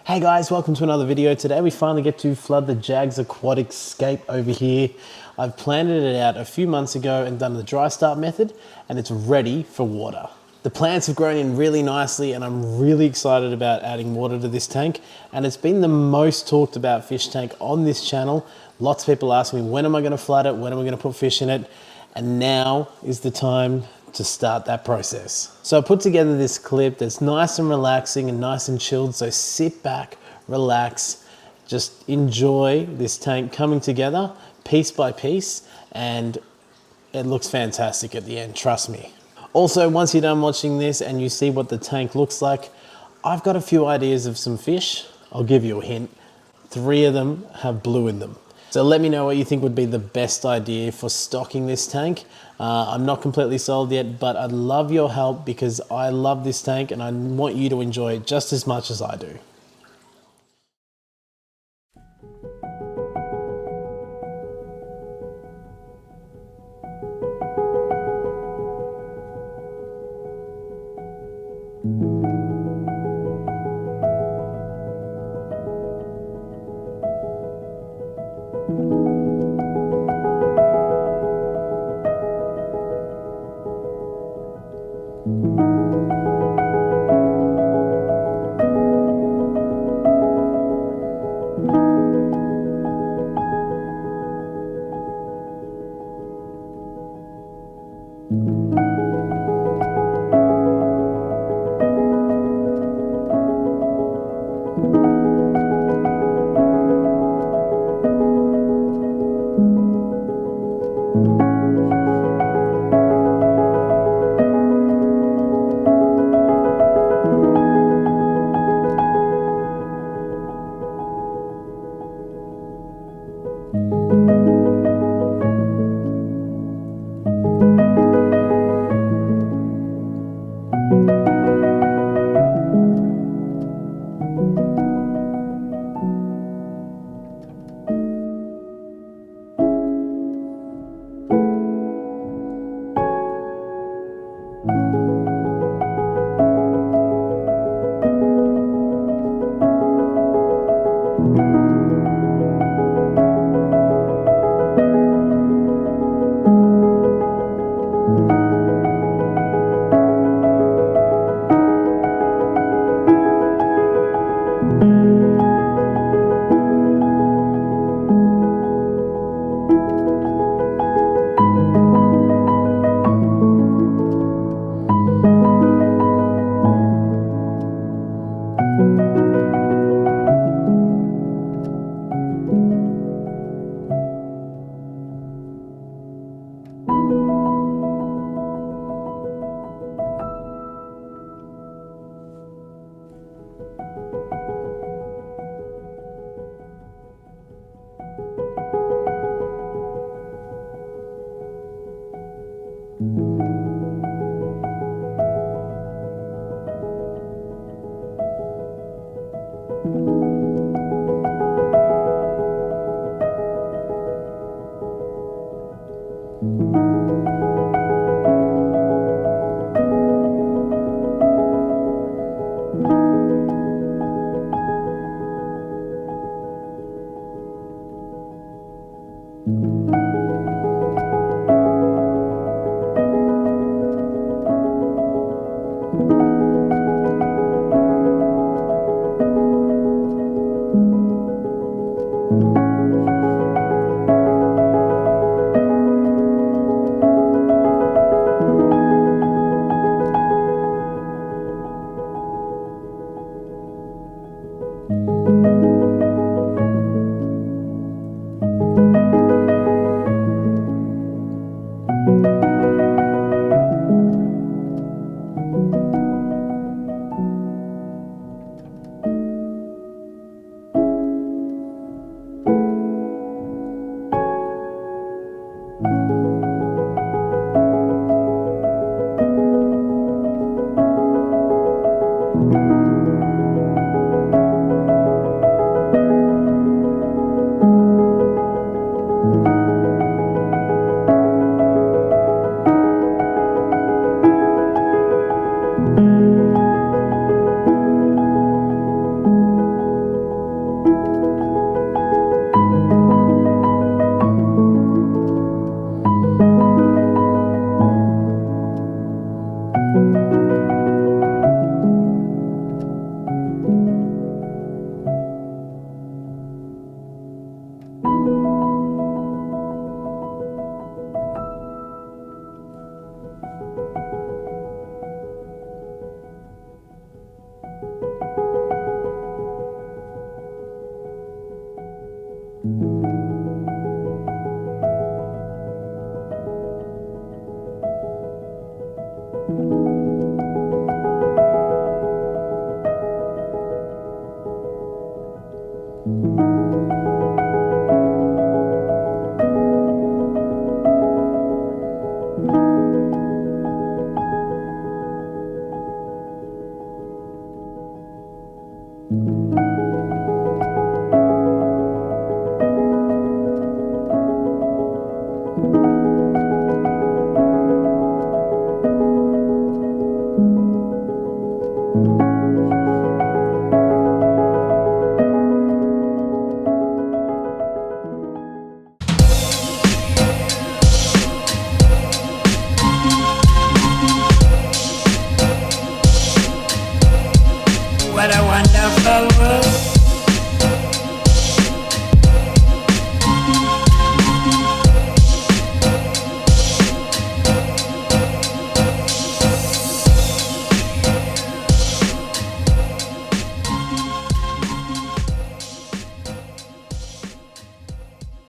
Hey guys, welcome to another video. Today we finally get to flood the Jag Aquaticscape over here. I've planted it out a few months ago and done the dry start method, and it's ready for water. The plants have grown in really nicely and I'm really excited about adding water to this tank, and it's been the most talked about fish tank on this channel. Lots of people ask me, when am I going to flood it? When am I going to put fish in it? And now is the time to start that process. So I put together this clip that's nice and relaxing and nice and chilled. So sit back, relax, just enjoy this tank coming together piece by piece, and it looks fantastic at the end, trust me. Also, once you're done watching this and you see what the tank looks like, I've got a few ideas of some fish. I'll give you a hint. 3 of them have blue in them. So let me know what you think would be the best idea for stocking this tank. I'm not completely sold yet, but I'd love your help because I love this tank and I want you to enjoy it just as much as I do. you.